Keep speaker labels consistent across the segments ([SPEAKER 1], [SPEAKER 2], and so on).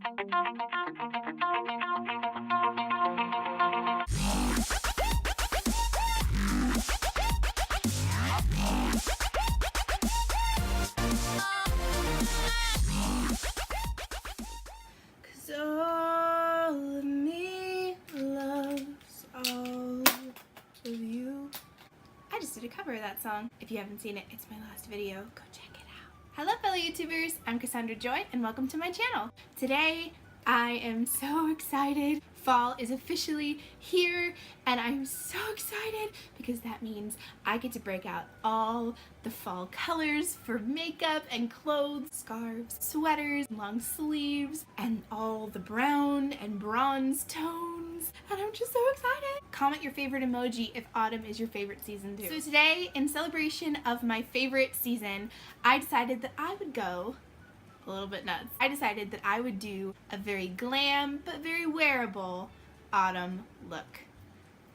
[SPEAKER 1] 'Cause all of me loves all of you. I just did a cover of that song. If you haven't seen it, it's my last video. Go check it out. Hello fellow YouTubers, I'm Cassandra Joy and welcome to my channel. Today I am so excited. Fall is officially here and I'm so excited because that means I get to break out all the fall colors for makeup and clothes, scarves, sweaters, long sleeves, and all the brown and bronze tones. And I'm just so excited. Comment your favorite emoji if autumn is your favorite season too. So today, in celebration of my favorite season, I decided that I would go a little bit nuts. I decided that I would do a very glam but very wearable autumn look.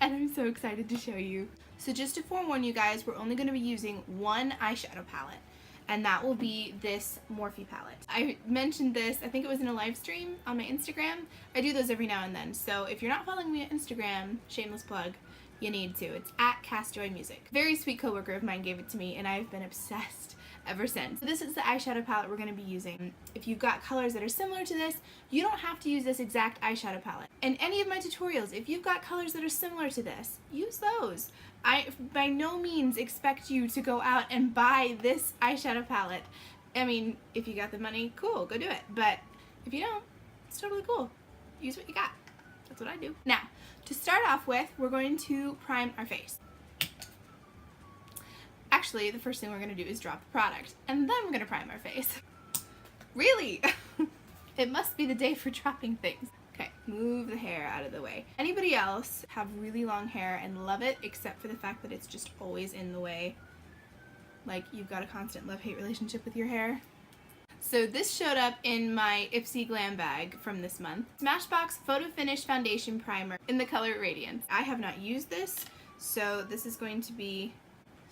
[SPEAKER 1] And I'm so excited to show you. So just to forewarn you guys, we're only going to be using one eyeshadow palette. And that will be this Morphe palette. I mentioned this, I think it was in a live stream on my Instagram. I do those every now and then. So if you're not following me on Instagram, shameless plug, you need to. It's at Cassandra Joy Music. Very sweet coworker of mine gave it to me and I've been obsessed ever since. So this is the eyeshadow palette we're going to be using. If you've got colors that are similar to this, you don't have to use this exact eyeshadow palette. In any of my tutorials, if you've got colors that are similar to this, use those. I by no means expect you to go out and buy this eyeshadow palette. I mean, if you got the money, cool, go do it. But if you don't, it's totally cool. Use what you got. That's what I do. Now, to start off with, we're going to prime our face. Actually, the first thing we're going to do is drop the product, and then we're going to prime our face. Really? It must be the day for dropping things. Okay, move the hair out of the way. Anybody else have really long hair and love it, except for the fact that it's just always in the way? Like, you've got a constant love-hate relationship with your hair? So this showed up in my Ipsy Glam bag from this month. Smashbox Photo Finish Foundation Primer in the color Radiance. I have not used this, so this is going to be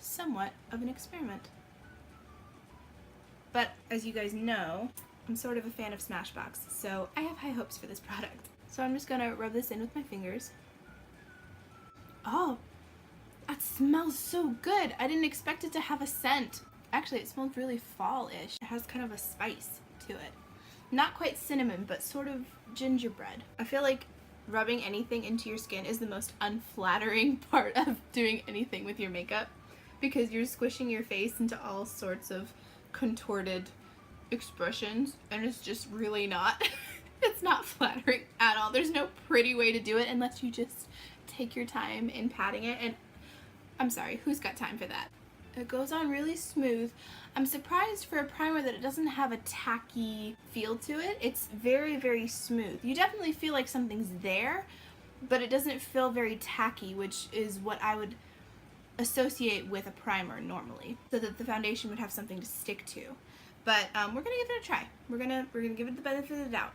[SPEAKER 1] somewhat of an experiment. But as you guys know, I'm sort of a fan of Smashbox, so I have high hopes for this product. So I'm just gonna rub this in with my fingers. Oh, that smells so good. I didn't expect it to have a scent. Actually, it smells really fall-ish. It has kind of a spice to it. Not quite cinnamon, but sort of gingerbread. I feel like rubbing anything into your skin is the most unflattering part of doing anything with your makeup, because you're squishing your face into all sorts of contorted expressions and it's just really not it's not flattering at all. There's no pretty way to do it unless you just take your time in patting it, and I'm sorry, who's got time for that? It goes on really smooth. I'm surprised for a primer that it doesn't have a tacky feel to it. It's very, very smooth. You definitely feel like something's there, but it doesn't feel very tacky, which is what I would associate with a primer normally, so that the foundation would have something to stick to. But we're gonna give it a try. We're gonna give it the benefit of the doubt.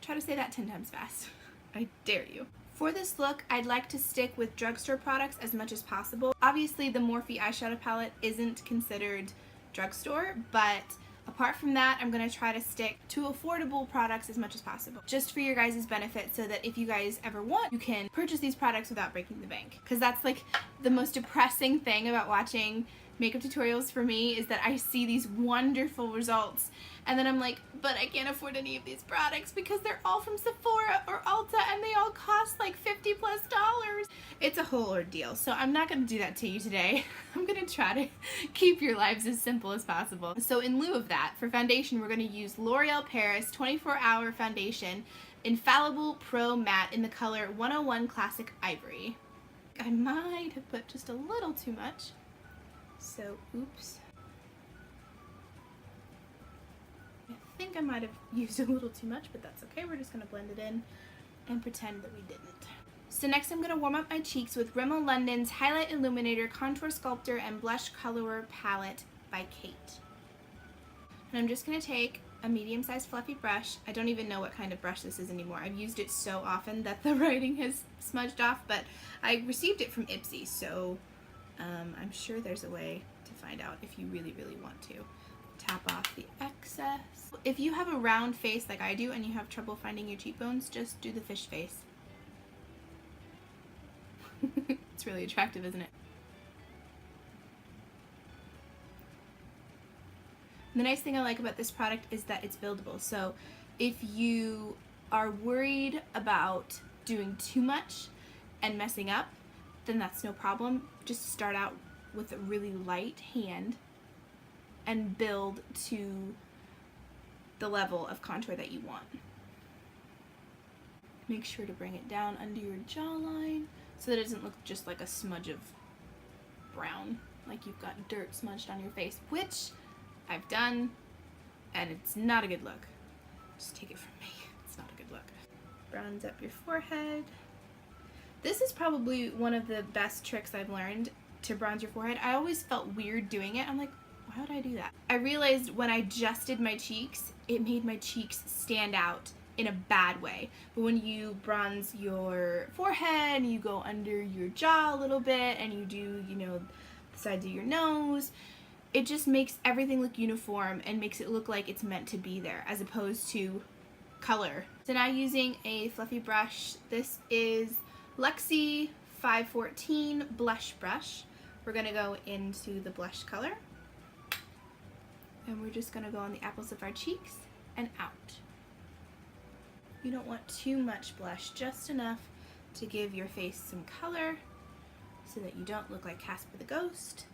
[SPEAKER 1] Try to say that 10 times fast. I dare you. For this look, I'd like to stick with drugstore products as much as possible. Obviously, the Morphe eyeshadow palette isn't considered drugstore, but apart from that, I'm going to try to stick to affordable products as much as possible, just for your guys' benefit, so that if you guys ever want, you can purchase these products without breaking the bank. Because that's like the most depressing thing about watching makeup tutorials for me, is that I see these wonderful results and then I'm like, but I can't afford any of these products because they're all from Sephora or Ulta and they all cost like $50+. It's a whole ordeal, so I'm not going to do that to you today. I'm going to try to keep your lives as simple as possible. So in lieu of that, for foundation, we're going to use L'Oreal Paris 24-Hour Foundation Infallible Pro Matte in the color 101 Classic Ivory. I might have put just a little too much, so oops. I think I might have used a little too much, but that's okay. We're just going to blend it in and pretend that we didn't. So next I'm going to warm up my cheeks with Rimmel London's Highlight Illuminator Contour Sculptor and Blush Colorer Palette by Kate. And I'm just going to take a medium-sized fluffy brush. I don't even know what kind of brush this is anymore. I've used it so often that the writing has smudged off, but I received it from Ipsy, so I'm sure there's a way to find out if you really, really want to. Tap off the excess. If you have a round face like I do and you have trouble finding your cheekbones, just do the fish face. It's really attractive, isn't it? The nice thing I like about this product is that it's buildable. So if you are worried about doing too much and messing up, then that's no problem. Just start out with a really light hand and build to the level of contour that you want. Make sure to bring it down under your jawline so that it doesn't look just like a smudge of brown, like you've got dirt smudged on your face, which I've done, and it's not a good look. Just take it from me, it's not a good look. Browns up your forehead. This is probably one of the best tricks I've learned to bronze your forehead. I always felt weird doing it. I'm like, why would I do that? I realized when I just did my cheeks, it made my cheeks stand out in a bad way. But when you bronze your forehead, you go under your jaw a little bit, and you do, you know, the sides of your nose, it just makes everything look uniform and makes it look like it's meant to be there as opposed to color. So now using a fluffy brush, this is Lexi 514 blush brush. We're gonna go into the blush color, and we're just gonna go on the apples of our cheeks and out. You don't want too much blush, just enough to give your face some color so that you don't look like Casper the Ghost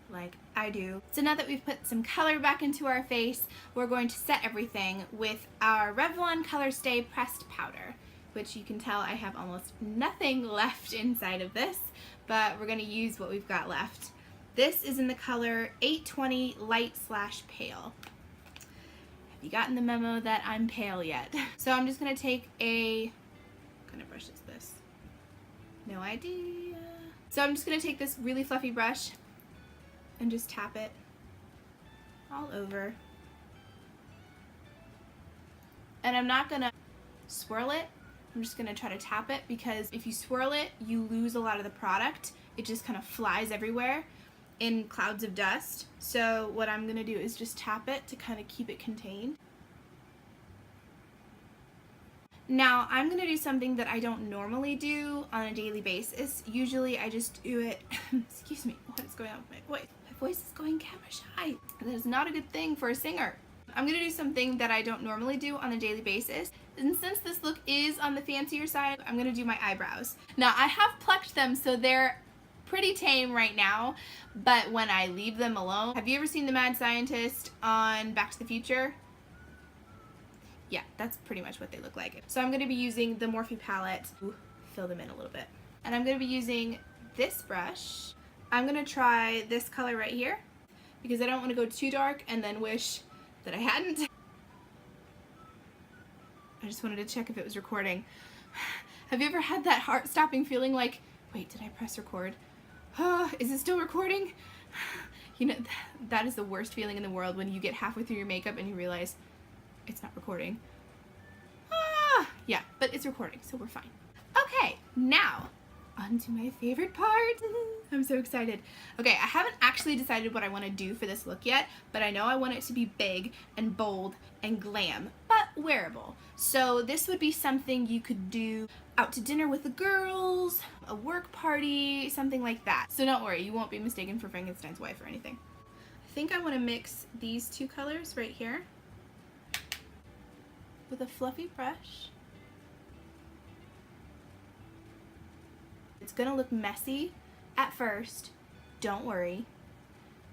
[SPEAKER 1] like I do. So now that we've put some color back into our face, we're going to set everything with our Revlon Color Stay Pressed Powder, which you can tell I have almost nothing left inside of this, but we're going to use what we've got left. This is in the color 820 Light/Pale. Have you gotten the memo that I'm pale yet? So I'm just going to take what kind of brush is this? No idea. So I'm just going to take this really fluffy brush and just tap it all over. And I'm not going to swirl it. I'm just going to try to tap it, because if you swirl it, you lose a lot of the product. It just kind of flies everywhere in clouds of dust. So what I'm going to do is just tap it to kind of keep it contained. Now I'm going to do something that I don't normally do on a daily basis. Usually I just do it, excuse me, what is going on with my voice? My voice is going camera shy. That is not a good thing for a singer. I'm going to do something that I don't normally do on a daily basis. And since this look is on the fancier side, I'm going to do my eyebrows. Now I have plucked them, so they're pretty tame right now, but when I leave them alone, have you ever seen the Mad Scientist on Back to the Future? Yeah, that's pretty much what they look like. So I'm going to be using the Morphe palette to fill them in a little bit. And I'm going to be using this brush. I'm going to try this color right here, because I don't want to go too dark and then wish that I hadn't. I just wanted to check if it was recording. Have you ever had that heart-stopping feeling like, wait, did I press record? Is it still recording? You know, that is the worst feeling in the world, when you get halfway through your makeup and you realize it's not recording. Yeah, but it's recording, so we're fine. Okay, now on to my favorite part. I'm so excited. Okay, I haven't actually decided what I want to do for this look yet, but I know I want it to be big and bold and glam, but wearable. So this would be something you could do out to dinner with the girls, a work party, something like that. So don't worry, you won't be mistaken for Frankenstein's wife or anything. I think I want to mix these two colors right here with a fluffy brush. It's gonna look messy at first, don't worry,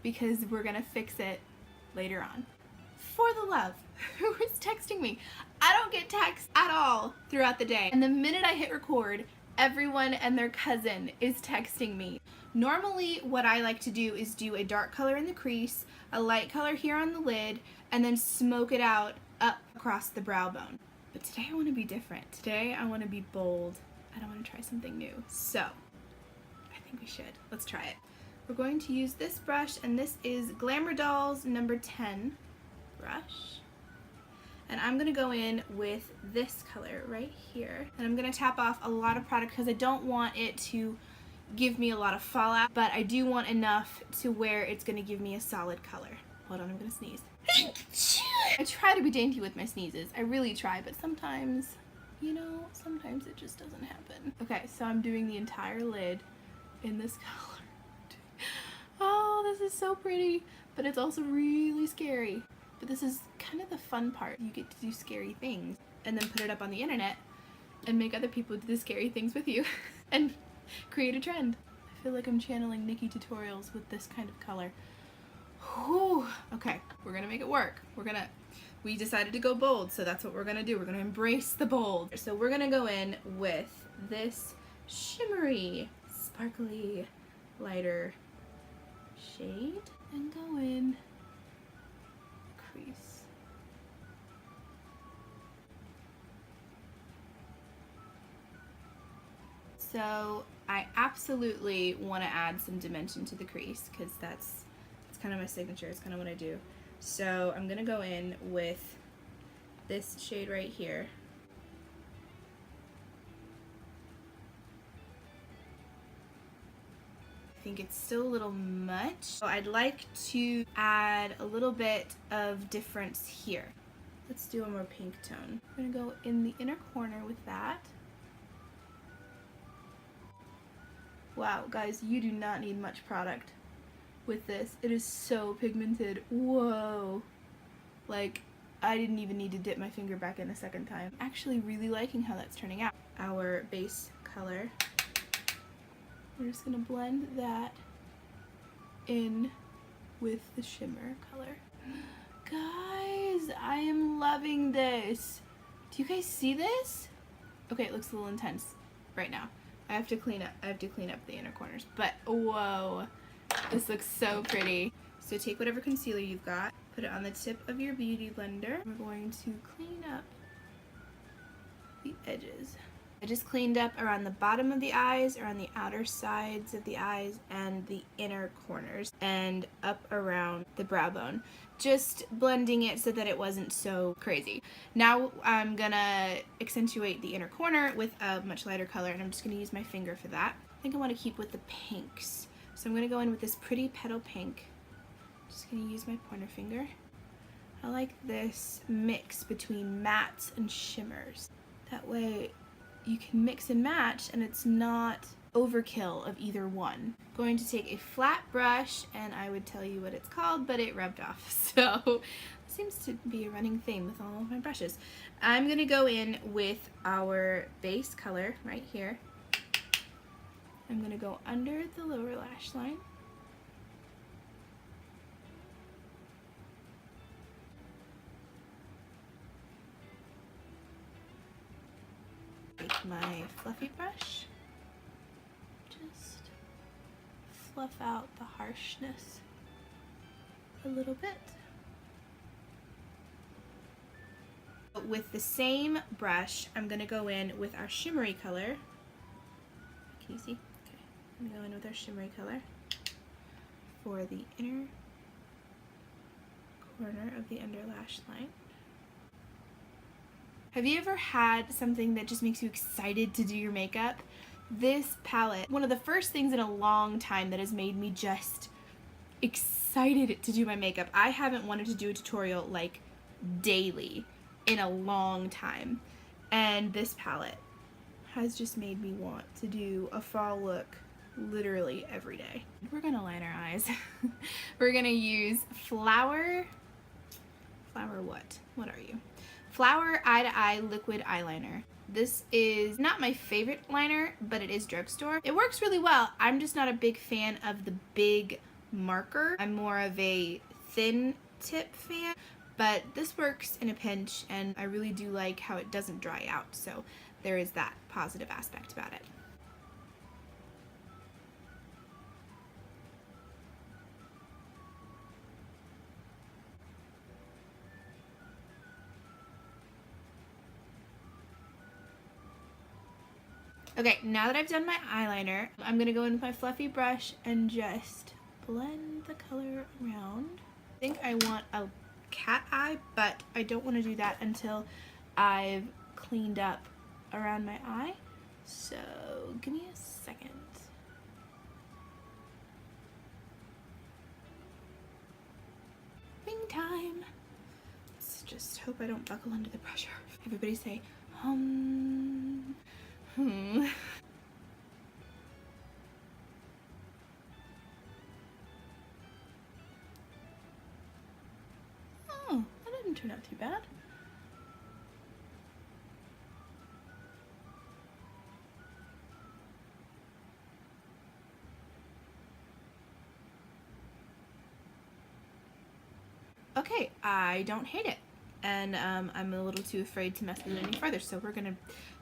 [SPEAKER 1] because we're gonna fix it later on. For the love, who is texting me? I don't get texts at all throughout the day, and the minute I hit record, everyone and their cousin is texting me. Normally what I like to do is do a dark color in the crease, a light color here on the lid, and then smoke it out up across the brow bone. But today I want to be different. Today I want to be bold. I don't want to try something new. So I think we should. Let's try it. We're going to use this brush, and this is Glamour Dolls number 10 brush. And I'm going to go in with this color right here. And I'm going to tap off a lot of product because I don't want it to give me a lot of fallout, but I do want enough to where it's going to give me a solid color. Hold on, I'm gonna sneeze. I try to be dainty with my sneezes. I really try, but sometimes, you know, sometimes it just doesn't happen. Okay, so I'm doing the entire lid in this color. Oh, this is so pretty, but it's also really scary. But this is kind of the fun part. You get to do scary things and then put it up on the internet and make other people do the scary things with you and create a trend. I feel like I'm channeling Nikki Tutorials with this kind of color. Whew. Okay, we're gonna make it work. We decided to go bold, so that's what we're gonna do. We're gonna embrace the bold. So we're gonna go in with this shimmery, sparkly, lighter shade and go in crease. So I absolutely want to add some dimension to the crease because it's kind of my signature. It's kind of what I do. So I'm gonna go in with this shade right here. I think it's still a little much. So I'd like to add a little bit of difference here. Let's do a more pink tone. I'm gonna go in the inner corner with that. Wow, guys, you do not need much product with this. It is so pigmented. Whoa. Like, I didn't even need to dip my finger back in a second time. I'm actually really liking how that's turning out. Our base color. We're just gonna blend that in with the shimmer color. Guys, I am loving this. Do you guys see this? Okay, it looks a little intense right now. I have to clean up the inner corners, but whoa, this looks so pretty. So take whatever concealer you've got, put it on the tip of your beauty blender. We're going to clean up the edges. I just cleaned up around the bottom of the eyes, around the outer sides of the eyes, and the inner corners, and up around the brow bone. Just blending it so that it wasn't so crazy. Now I'm gonna accentuate the inner corner with a much lighter color, and I'm just gonna use my finger for that. I think I want to keep with the pinks. So I'm gonna go in with this pretty petal pink. Just gonna use my pointer finger. I like this mix between mattes and shimmers. That way you can mix and match and it's not overkill of either one. I'm going to take a flat brush, and I would tell you what it's called, but it rubbed off. So it seems to be a running theme with all of my brushes. I'm gonna go in with our base color right here. I'm gonna go under the lower lash line. Take my fluffy brush, just fluff out the harshness a little bit. With the same brush, I'm going to go in with our shimmery color. Can you see? Okay. I'm going to go in with our shimmery color for the inner corner of the under lash line. Have you ever had something that just makes you excited to do your makeup? This palette, one of the first things in a long time that has made me just excited to do my makeup. I haven't wanted to do a tutorial like daily in a long time, and this palette has just made me want to do a fall look literally every day. We're gonna line our eyes. We're gonna use Flower what are you? Flower Eye to Eye Liquid Eyeliner. This is not my favorite liner, but it is drugstore. It works really well. I'm just not a big fan of the big marker. I'm more of a thin tip fan, but this works in a pinch, and I really do like how it doesn't dry out, so there is that positive aspect about it. Okay, now that I've done my eyeliner, I'm gonna go in with my fluffy brush and just blend the color around. I think I want a cat eye, but I don't want to do that until I've cleaned up around my eye. So give me a second. time. Let's just hope I don't buckle under the pressure. Everybody say, hmm. Oh, that didn't turn out too bad. Okay, I don't hate it, and I'm a little too afraid to mess with it any further, so we're gonna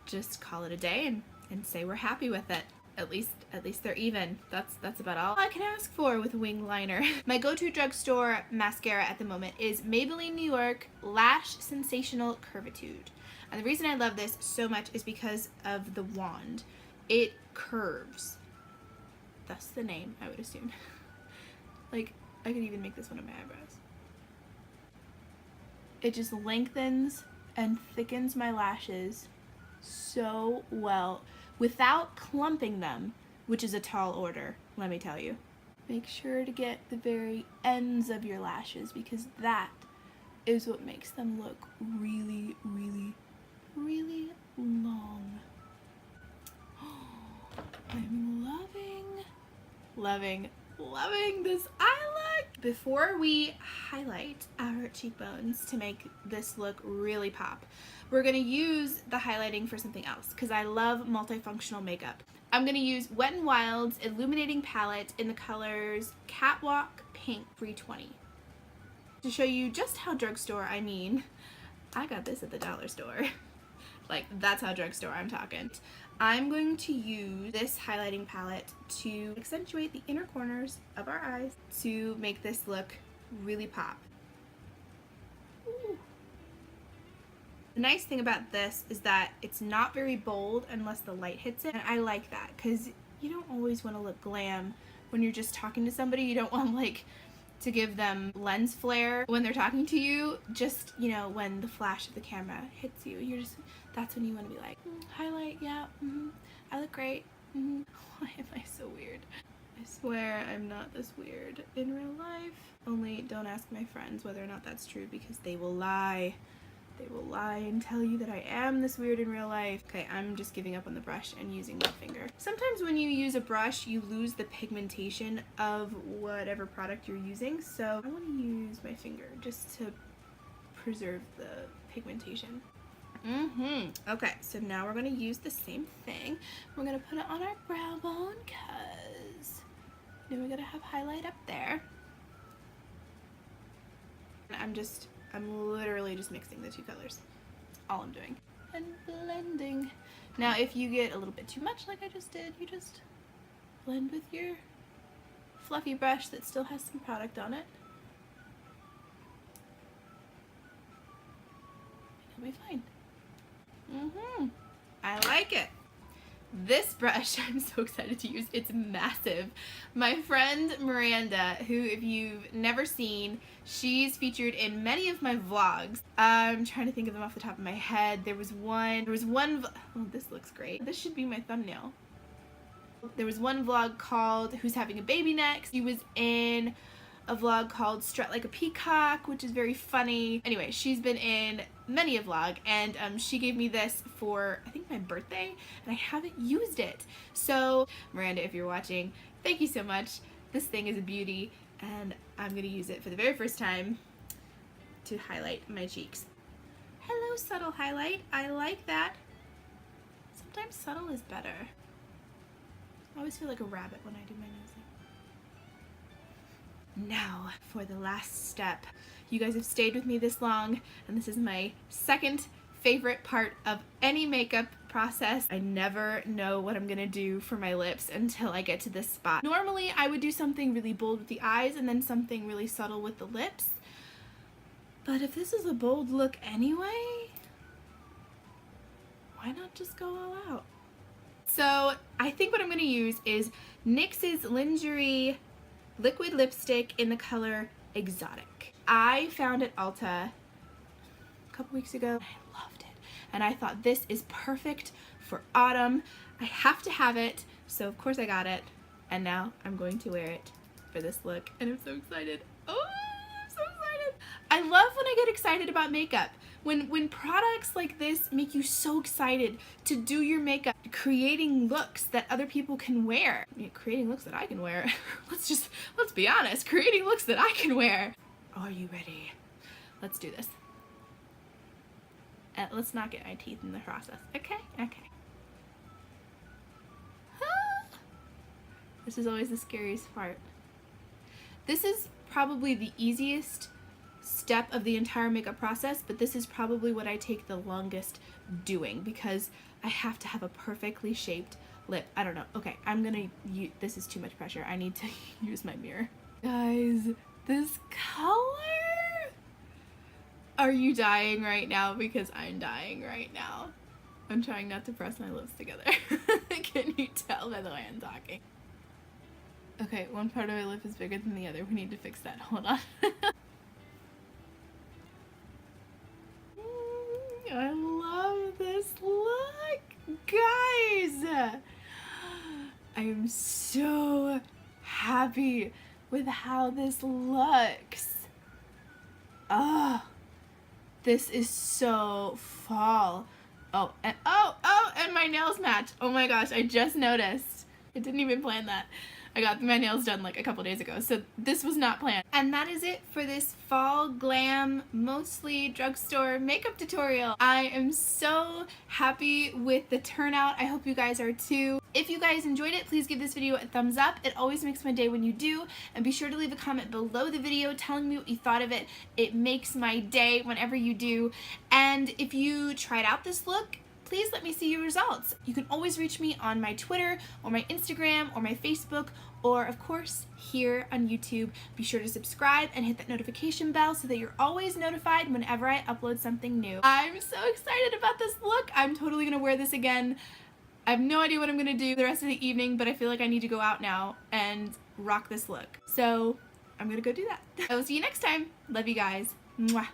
[SPEAKER 1] just call it a day and say we're happy with it. At least they're even. That's about all I can ask for with a wing liner. My go-to drugstore mascara at the moment is Maybelline New York Lash Sensational Curvitude. And the reason I love this so much is because of the wand. It curves. That's the name, I would assume. Like, I could even make this one of my eyebrows. It just lengthens and thickens my lashes so well without clumping them, which is a tall order, let me tell you. Make sure to get the very ends of your lashes because that is what makes them look really, really, really long. I'm loving this eye look. Before we highlight our cheekbones to make this look really pop, we're gonna use the highlighting for something else because I love multifunctional makeup. I'm gonna use Wet n Wild's Illuminating Palette in the colors Catwalk Pink 320. To show you just how drugstore I mean, I got this at the dollar store. Like, that's how drugstore I'm talking. I'm going to use this highlighting palette to accentuate the inner corners of our eyes to make this look really pop. Ooh. The nice thing about this is that it's not very bold unless the light hits it, and I like that because you don't always want to look glam when you're just talking to somebody. You don't want like to give them lens flare when they're talking to you. Just, you know, when the flash of the camera hits you, you're just, that's when you want to be like, highlight, yeah, I look great. Why am I so weird? I swear I'm not this weird in real life. Only don't ask my friends whether or not that's true because they will lie. They will lie and tell you that I am this weird in real life. Okay, I'm just giving up on the brush and using my finger. Sometimes when you use a brush, you lose the pigmentation of whatever product you're using, so I want to use my finger just to preserve the pigmentation. Okay, so now we're going to use the same thing. We're going to put it on our brow bone because then we're going to have highlight up there. I'm literally just mixing the two colors. All I'm doing. And blending. Now if you get a little bit too much like I just did, you just blend with your fluffy brush that still has some product on it. It'll be fine. I like it. This brush I'm so excited to use. It's massive. My friend Miranda, who if you've never seen, she's featured in many of my vlogs. I'm trying to think of them off the top of my head. There was one, oh, this looks great. This should be my thumbnail. There was one vlog called Who's Having a Baby Next. She was in a vlog called Strut Like a Peacock, which is very funny. Anyway, she's been in many a vlog, and she gave me this for, I think, my birthday, and I haven't used it. So, Miranda, if you're watching, thank you so much. This thing is a beauty, and I'm gonna use it for the very first time to highlight my cheeks. Hello, subtle highlight. I like that. Sometimes subtle is better. I always feel like a rabbit when I do my nose. Now for the last step. You guys have stayed with me this long, and this is my second favorite part of any makeup process. I never know what I'm gonna do for my lips until I get to this spot. Normally I would do something really bold with the eyes and then something really subtle with the lips, but if this is a bold look anyway, why not just go all out? So I think what I'm gonna use is NYX's Lingerie liquid lipstick in the color Exotic. I found it at Ulta a couple weeks ago. I loved it, and I thought this is perfect for autumn. I have to have it, so of course I got it, and now I'm going to wear it for this look, and I'm so excited. Oh, I'm so excited. I love when I get excited about makeup. When products like this make you so excited to do your makeup, creating looks that other people can wear. I mean, creating looks that I can wear. Let's be honest, creating looks that I can wear. Are you ready? Let's do this. Let's not get my teeth in the process. Okay, okay. This is always the scariest part. This is probably the easiest step of the entire makeup process, but this is probably what I take the longest doing because I have to have a perfectly shaped lip. I don't know. Okay, I'm gonna use, this is too much pressure. I need to use my mirror. Guys, this color! Are you dying right now? Because I'm dying right now. I'm trying not to press my lips together. Can you tell by the way I'm talking? Okay, one part of my lip is bigger than the other. We need to fix that. Hold on. I love this look, guys. I am so happy with how this looks. Oh, this is so fall. Oh, and and my nails match. Oh my gosh, I just noticed. I didn't even plan that. I got my nails done like a couple days ago, so this was not planned. And that is it for this fall glam, mostly drugstore makeup tutorial. I am so happy with the turnout. I hope you guys are too. If you guys enjoyed it, please give this video a thumbs up. It always makes my day when you do. And be sure to leave a comment below the video telling me what you thought of it. It makes my day whenever you do. And if you tried out this look, please let me see your results. You can always reach me on my Twitter or my Instagram or my Facebook or of course here on YouTube. Be sure to subscribe and hit that notification bell so that you're always notified whenever I upload something new. I'm so excited about this look. I'm totally gonna wear this again. I have no idea what I'm gonna do the rest of the evening, but I feel like I need to go out now and rock this look. So I'm gonna go do that. I will see you next time. Love you guys. Mwah.